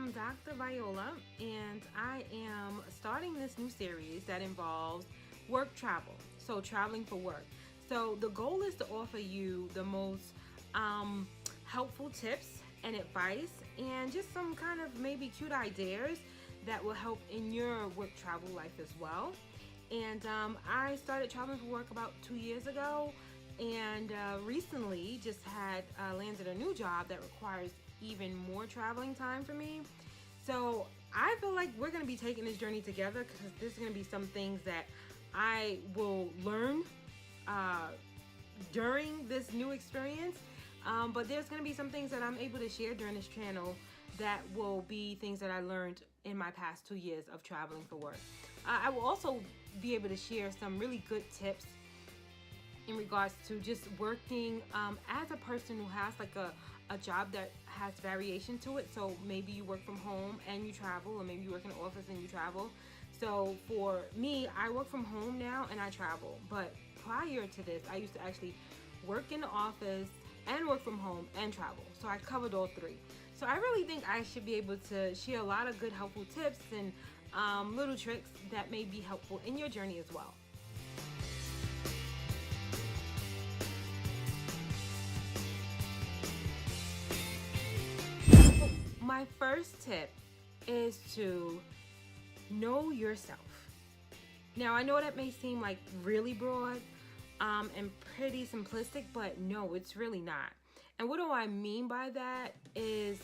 I'm Dr. Viola, and I am starting this new series that involves work travel. So, traveling for work. So, the goal is to offer you the most um, helpful tips and advice, and just some kind of maybe cute ideas that will help in your work travel life as well. And I started traveling for work about 2 years ago, and recently just had landed a new job that requires even more traveling time for me. So I feel like we're going to be taking this journey together because there's going to be some things that I will learn uh, during this new experience. But there's going to be some things that I'm able to share during this channel that will be things that I learned in my past 2 years of traveling for work. I will also be able to share some really good tips in regards to just working as a person who has like a job that has variation to it. So maybe you work from home and you travel, or maybe you work in an office and you travel. So for me, I work from home now and I travel. But prior to this, I used to actually work in the office and work from home and travel. So I covered all three. So I really think I should be able to share a lot of good helpful tips and little tricks that may be helpful in your journey as well. My first tip is to know yourself. Now, I know that may seem like really broad and pretty simplistic, but no, it's really not. And what do I mean by that is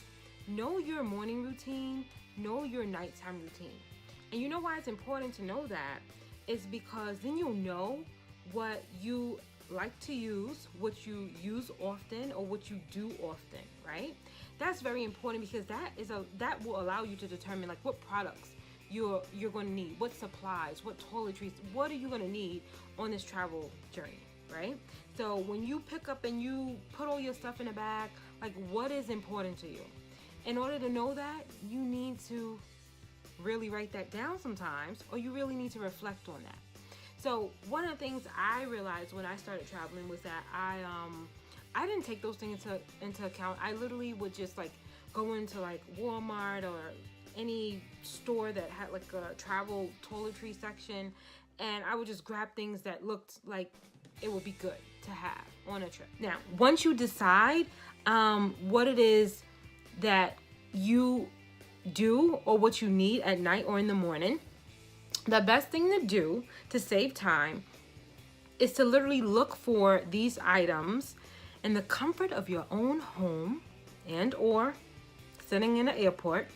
know your morning routine, know your nighttime routine. And you know why it's important to know that is because then you'll know what you like to use, what you use often, or what you do often, right? That's very important because that will allow you to determine like what products you're going to need, what supplies, what toiletries, what are you going to need on this travel journey, right? So when you pick up and you put all your stuff in a bag, like what is important to you? In order to know that, you need to really write that down sometimes, or you really need to reflect on that. So one of the things I realized when I started traveling was that I didn't take those things into account. I literally would just like go into like Walmart or any store that had like a travel toiletry section, and I would just grab things that looked like it would be good to have on a trip. Now, once you decide what it is that you do or what you need at night or in the morning, the best thing to do to save time is to literally look for these items in the comfort of your own home and or sitting in an airport,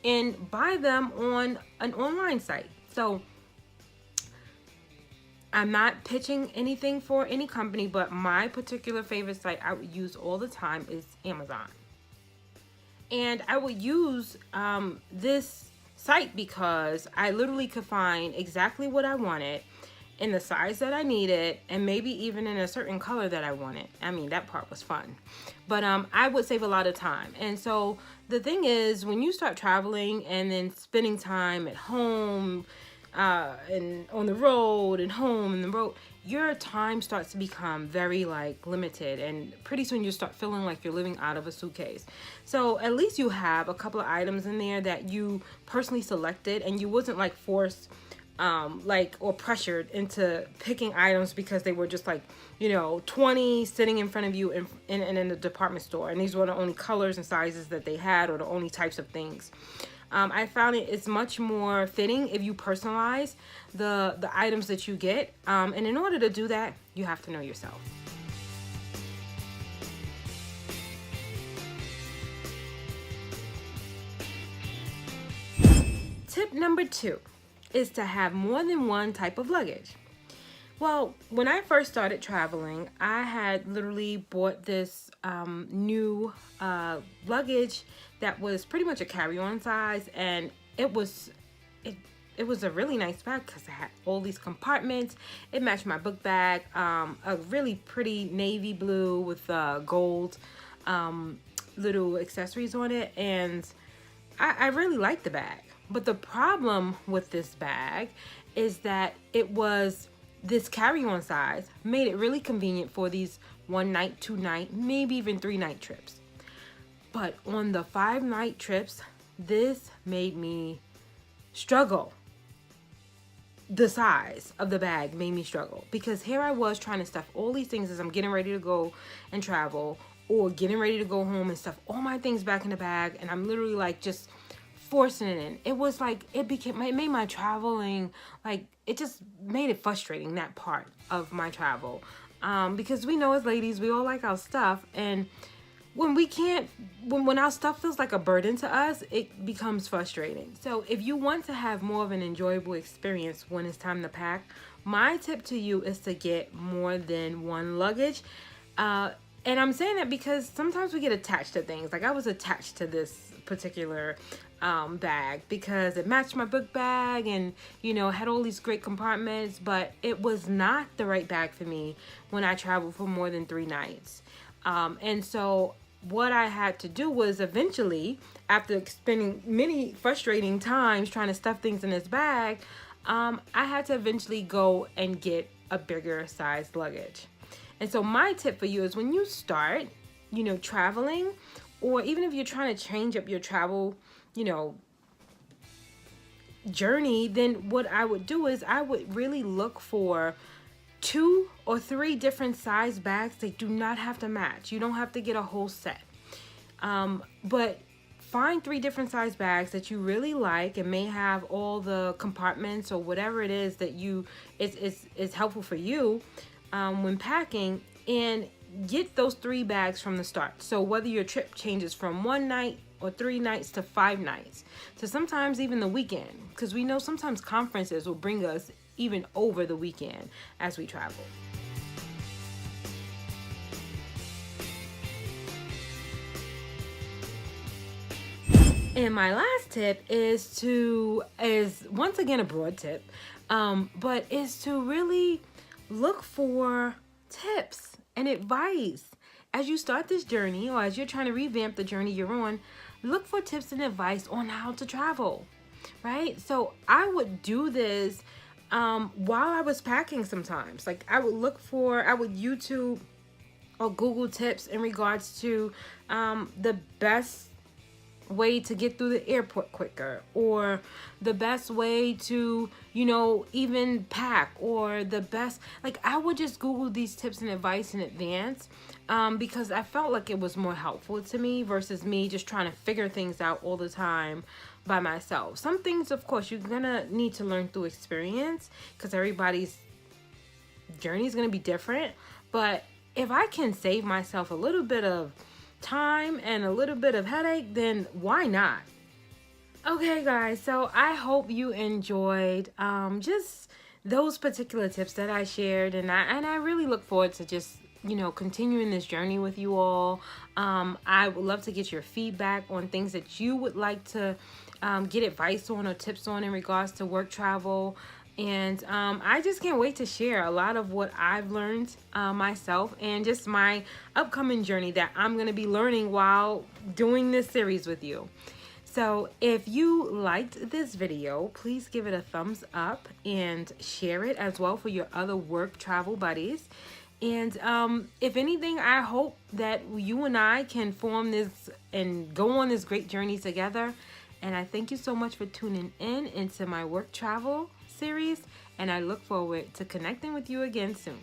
and buy them on an online site. So I'm not pitching anything for any company, but my particular favorite site I would use all the time is Amazon. And I would use this site because I literally could find exactly what I wanted in the size that I needed, and maybe even in a certain color that I wanted. I mean, that part was fun. But I would save a lot of time. And so the thing is, when you start traveling and then spending time at home and on the road and home and the road, your time starts to become very like limited, and pretty soon you start feeling like you're living out of a suitcase. So at least you have a couple of items in there that you personally selected, and you wasn't like forced or pressured into picking items because they were just like, 20 sitting in front of you in the department store, and these were the only colors and sizes that they had, or the only types of things. I found it's much more fitting if you personalize the items that you get, and in order to do that, you have to know yourself. Tip number 2 is to have more than one type of luggage. Well, when I first started traveling, I had literally bought this new luggage that was pretty much a carry-on size, and it was a really nice bag because it had all these compartments. It matched my book bag, a really pretty navy blue with gold little accessories on it, and I really liked the bag. But the problem with this bag is that it was this carry-on size, made it really convenient for these 1 night, 2 night, maybe even 3 night trips. But on the 5 night trips this made me struggle. The size of the bag made me struggle, because here I was trying to stuff all these things as I'm getting ready to go and travel, or getting ready to go home and stuff all my things back in the bag, and I'm literally like just forcing it in. It was like it made my traveling, like it just made it frustrating, that part of my travel, because we know as ladies we all like our stuff, and when we can't, when our stuff feels like a burden to us, it becomes frustrating. So if you want to have more of an enjoyable experience when it's time to pack, my tip to you is to get more than one luggage. And I'm saying that because sometimes we get attached to things. Like I was attached to this particular bag because it matched my book bag, and you know, had all these great compartments, but it was not the right bag for me when I traveled for more than 3 nights. And so what I had to do was eventually, after spending many frustrating times trying to stuff things in this bag, I had to eventually go and get a bigger size luggage. And so my tip for you is, when you start, you know, traveling, or even if you're trying to change up your travel, you know, journey, then what I would do is I would really look for 2 or 3 different size bags. They do not have to match. You don't have to get a whole set. But find 3 different size bags that you really like and may have all the compartments or whatever it is that is helpful for you when packing, and get those 3 bags from the start. So whether your trip changes from 1 night or 3 nights to 5 nights, to sometimes even the weekend, because we know sometimes conferences will bring us even over the weekend as we travel. And my last tip is once again a broad tip, but is to really look for tips and advice as you start this journey, or as you're trying to revamp the journey you're on. Look for tips and advice on how to travel, right? So I would do this while I was packing sometimes. Like I would YouTube or Google tips in regards to the best way to get through the airport quicker, or the best way to, you know, even pack, or the best, like I would just Google these tips and advice in advance, because I felt like it was more helpful to me versus me just trying to figure things out all the time by myself. Some things, of course, you're gonna need to learn through experience, because everybody's journey is gonna be different. But if I can save myself a little bit of time and a little bit of headache, then why not? Okay guys, so I hope you enjoyed just those particular tips that I shared, and I really look forward to just, you know, continuing this journey with you all. I would love to get your feedback on things that you would like to get advice on or tips on in regards to work travel. And I just can't wait to share a lot of what I've learned myself, and just my upcoming journey that I'm going to be learning while doing this series with you. So if you liked this video, please give it a thumbs up and share it as well for your other work travel buddies. And if anything, I hope that you and I can form this and go on this great journey together. And I thank you so much for tuning in into my work travel series, and I look forward to connecting with you again soon.